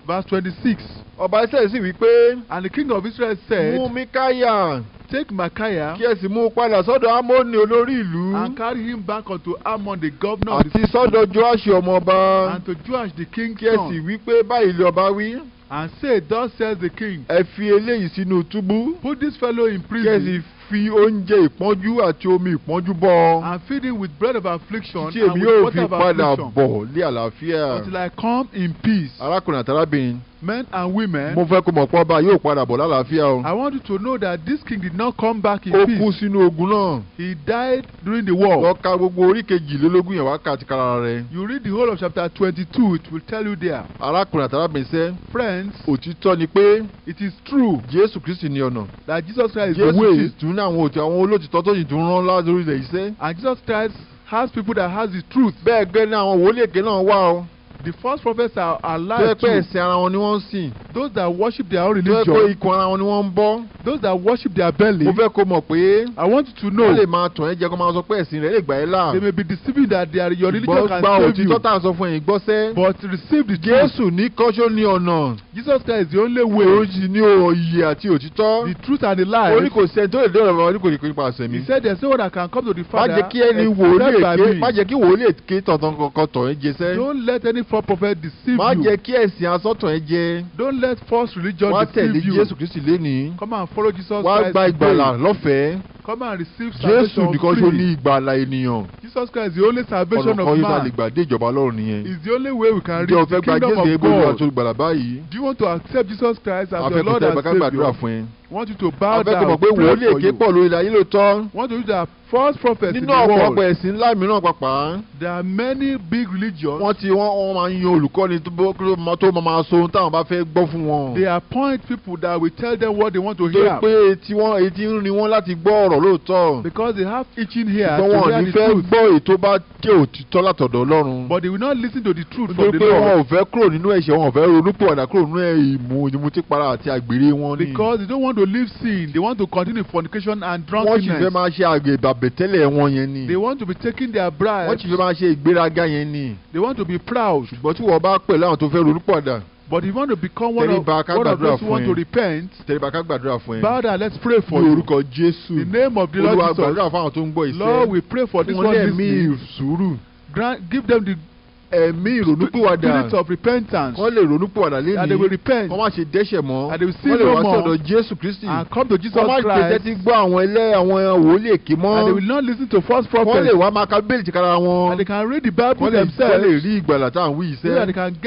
Speaker 2: Verse 26.
Speaker 1: ọba Ísírẹ́lì sì wí pé.
Speaker 2: And the king of Israel said,
Speaker 1: mú Mikaya.
Speaker 2: take Micaiah
Speaker 1: kí ẹ sì mú un padà sọ́dọ̀ Ámónì olórí ìlú.
Speaker 2: and carry him back unto Ammon the governor of the
Speaker 1: àti sọ́dọ̀ Joaṣi ọmọ ọba.
Speaker 2: and to Joash the king's
Speaker 1: kí ẹ sì
Speaker 2: son,
Speaker 1: wí pé báyìí lé ọba wí.
Speaker 2: and say, thus says the king,
Speaker 1: ẹ fi eléyìí sínú túbú.
Speaker 2: put this fellow in
Speaker 1: kí ẹ sì
Speaker 2: prison
Speaker 1: fi oúnjẹ ìpọ́njú àti omi ìpọ́njú bọ́.
Speaker 2: and feed him with bread of affliction
Speaker 1: tí
Speaker 2: and
Speaker 1: èmi
Speaker 2: with
Speaker 1: yóò
Speaker 2: water
Speaker 1: fi
Speaker 2: of
Speaker 1: padà
Speaker 2: affliction
Speaker 1: bọ̀ lé àlàáfíà.
Speaker 2: until I come in peace.
Speaker 1: arákùnrin àtàrábìnrin.
Speaker 2: Men and women,
Speaker 1: mo fẹ́ kó mọ̀ pé ọba yóò padà bọ̀ lálàáfíà o.
Speaker 2: I want you to know that this king did not come back in
Speaker 1: ó kú
Speaker 2: peace.
Speaker 1: sínú ogun náà.
Speaker 2: He died during the war.
Speaker 1: lọ ka gbogbo orí kejìlélógún yẹn wá kà àti kára rẹ̀.
Speaker 2: You read the whole of chapter 22, it will tell you there.
Speaker 1: arákùnrin àtàrábìnrin sẹ́.
Speaker 2: Friends, sense,
Speaker 1: òtítọ́ ni pé
Speaker 2: it is true
Speaker 1: Jésù Kristi ni ọ̀nà.
Speaker 2: that Jesus Christ is the
Speaker 1: Jésù
Speaker 2: way,
Speaker 1: Kristi tún ní àwọn olótìtọ́ tó sì tún rán lórí ilẹ̀ iṣẹ́.
Speaker 2: and Jesus Christ has people that has the truth.
Speaker 1: Bẹ́ẹ̀ gẹ́gẹ́ ní àwọn wòlíì èké náà wà o.
Speaker 2: The false prophets are
Speaker 1: Tó yẹ
Speaker 2: alive
Speaker 1: pé
Speaker 2: too.
Speaker 1: ẹ̀sìn ara wọn ni wọ́n ń sìn.
Speaker 2: Those that worship their own
Speaker 1: Tó yẹ pé
Speaker 2: religion,
Speaker 1: ikùn ara wọn ni wọ́n ń bọ́.
Speaker 2: those that worship their belly,
Speaker 1: Mo fẹ́ kó mọ̀ pé
Speaker 2: I want you to
Speaker 1: wọ́n lè
Speaker 2: know
Speaker 1: máa tàn ẹ́ jẹ kó máa sọ pé ẹ̀sìn rẹ̀ lè gbà ẹ́ là.
Speaker 2: they may be deceiving that your religion
Speaker 1: Ṣùgbọ́n
Speaker 2: can
Speaker 1: gba
Speaker 2: save
Speaker 1: òtítọ́
Speaker 2: you,
Speaker 1: tá à ń sọ fún ẹ̀yin gbọ́sẹ́.
Speaker 2: but receive the truth.
Speaker 1: Jésù ní kọ́ṣọ́ ní ọ̀nà.
Speaker 2: Jesus Christ is the only
Speaker 1: Ó
Speaker 2: way,
Speaker 1: sì ní ìyè àti òtítọ́.
Speaker 2: the truth and the
Speaker 1: Ó ní
Speaker 2: life.
Speaker 1: kò sẹ́ni tó lè dé ọ̀rọ̀ bàbá oníkò nípa àṣẹ mi.
Speaker 2: He said there's no one that can come to the
Speaker 1: Má
Speaker 2: Father
Speaker 1: jẹ́ kí ẹni
Speaker 2: except
Speaker 1: wòlíì
Speaker 2: by
Speaker 1: èké
Speaker 2: me.
Speaker 1: má jẹ́ kí wòlíì èké tọ̀tàn kankan tàn ẹ́ jẹsẹ́.
Speaker 2: Don't let any false prophet deceive
Speaker 1: Má
Speaker 2: you.
Speaker 1: jẹ́ kí ẹ̀sìn asọ́tàn ẹ jẹ.
Speaker 2: Don't let false religion
Speaker 1: Wá tẹ̀lé
Speaker 2: deceive you.
Speaker 1: Jésù Kristi lénìí.
Speaker 2: Come and follow Jesus
Speaker 1: Wá
Speaker 2: Christ
Speaker 1: gba
Speaker 2: today.
Speaker 1: ìgbàlà lọ́fẹ̀ẹ́.
Speaker 2: Come and receive
Speaker 1: Jésù
Speaker 2: salvation
Speaker 1: nìkan ṣó ní
Speaker 2: free.
Speaker 1: ìgbàlà ènìyàn.
Speaker 2: Jesus Christ is the only salvation
Speaker 1: Ọ̀nà kan
Speaker 2: of
Speaker 1: yóò tá lè
Speaker 2: man.
Speaker 1: gbà dé ìjọba Ọlọ́run nìyẹn.
Speaker 2: It's the only way we can
Speaker 1: Ǹjẹ́ o
Speaker 2: reach
Speaker 1: fẹ́
Speaker 2: the
Speaker 1: gba
Speaker 2: kingdom
Speaker 1: Jésù
Speaker 2: of
Speaker 1: gẹ́gẹ́ bí Olúwa
Speaker 2: God.
Speaker 1: tó gbàlà báyìí?
Speaker 2: Do you want to accept Jesus Christ as your
Speaker 1: Afẹ́kùn
Speaker 2: Lord
Speaker 1: tẹ́
Speaker 2: and
Speaker 1: bá ká gbàdúrà
Speaker 2: Savior?
Speaker 1: fún ẹ.
Speaker 2: I want you to bow
Speaker 1: Afẹ́kùn
Speaker 2: down
Speaker 1: mọ̀ pé
Speaker 2: and pray
Speaker 1: wòlíì
Speaker 2: for
Speaker 1: èké
Speaker 2: you.
Speaker 1: pọ̀ lórí ilẹ̀ ayé lóòótọ́.
Speaker 2: I want to use the false prophets in
Speaker 1: Nínú
Speaker 2: the
Speaker 1: ọ̀pọ̀lọpọ̀
Speaker 2: world.
Speaker 1: ẹ̀sìn ńlá mìíràn pàpà.
Speaker 2: There are many big religions.
Speaker 1: Wọ́n máa ń yan olùkọ́ni tó máa so ohun táwọn bá fẹ́ gbọ́ fún wọn.
Speaker 2: They appoint people that will tell them what they want to
Speaker 1: Tó
Speaker 2: hear.
Speaker 1: pé etí ń rin wọ́n láti gbọ́ ọ̀rọ̀ lóòótọ́.
Speaker 2: Because they have itching here
Speaker 1: Ṣùgbọ́n
Speaker 2: to
Speaker 1: wọn ò
Speaker 2: hear
Speaker 1: ní
Speaker 2: the
Speaker 1: fẹ́
Speaker 2: truth.
Speaker 1: gbọ́ ètò bá jẹ́ òtítọ́ látọ̀dọ̀ Ọlọ́run.
Speaker 2: But they will not listen to the truth
Speaker 1: Nítorí
Speaker 2: from the
Speaker 1: pé wọn
Speaker 2: Lord.
Speaker 1: ò fẹ́ kúrò nínú ẹ̀ṣẹ̀, wọn ò fẹ́ ronúpìwàdà kúrò nínú ìmutípara àti àgbèrè wọn ni.
Speaker 2: Because they don't want to leave sin. They want to continue fornication and
Speaker 1: Wọ́n sì fẹ́
Speaker 2: drunkenness.
Speaker 1: máa ṣe àgbèbàbẹ̀tẹ́lẹ̀ wọn yẹn ni.
Speaker 2: They want to be taking their
Speaker 1: Wọ́n
Speaker 2: bribes.
Speaker 1: sì fẹ́ máa ṣe ìgbéraga yẹn ni.
Speaker 2: They want to be proud.
Speaker 1: Ṣùgbọ́n tí wọ́n bá pẹ̀lú àwọn tó fẹ́ ronúpìwàdà.
Speaker 2: But if you want to become one of
Speaker 1: Tẹríba ká
Speaker 2: those
Speaker 1: gbàdúrà
Speaker 2: who
Speaker 1: fún
Speaker 2: want
Speaker 1: ẹ.
Speaker 2: to repent,
Speaker 1: Tẹríba ká gbàdúrà fún ẹ.
Speaker 2: bow down, let's pray for
Speaker 1: Ní
Speaker 2: you.
Speaker 1: orúkọ Jésù.
Speaker 2: In the name of the Lord
Speaker 1: Olúwa
Speaker 2: Jesus.
Speaker 1: gbàdúrà fún àwọn tó ń gbọ́ iṣẹ́.
Speaker 2: Lord, we pray for this
Speaker 1: Fún wọn
Speaker 2: one
Speaker 1: ní ẹ̀mí
Speaker 2: listening.
Speaker 1: sùúrù.
Speaker 2: Give them the
Speaker 1: Ẹ̀mí ìrònúpìwàdà.
Speaker 2: spirit of repentance.
Speaker 1: Wọ́n lè ronúpìwàdà
Speaker 2: And they will
Speaker 1: lénìí.
Speaker 2: repent
Speaker 1: Wọ́n má ṣe dẹ́ṣẹ̀ mọ́.
Speaker 2: And they will sin
Speaker 1: Wọ́n lè
Speaker 2: no
Speaker 1: wá sí
Speaker 2: more.
Speaker 1: ọ̀dọ̀ Jésù Kristi.
Speaker 2: and come to Jesus
Speaker 1: Wọ́n má ṣe
Speaker 2: Christ.
Speaker 1: tẹ́tí gbọ́ àwọn wòlíì èké mọ́.
Speaker 2: And they will not listen to false
Speaker 1: Wọ́n lè
Speaker 2: prophets.
Speaker 1: wá máa ka Bíbélì tìkára wọn.
Speaker 2: And they can read the Bible
Speaker 1: Wọ́n lè
Speaker 2: themselves
Speaker 1: rí ìgbàlà tá à ń wí
Speaker 2: so that they
Speaker 1: iṣẹ́.
Speaker 2: can get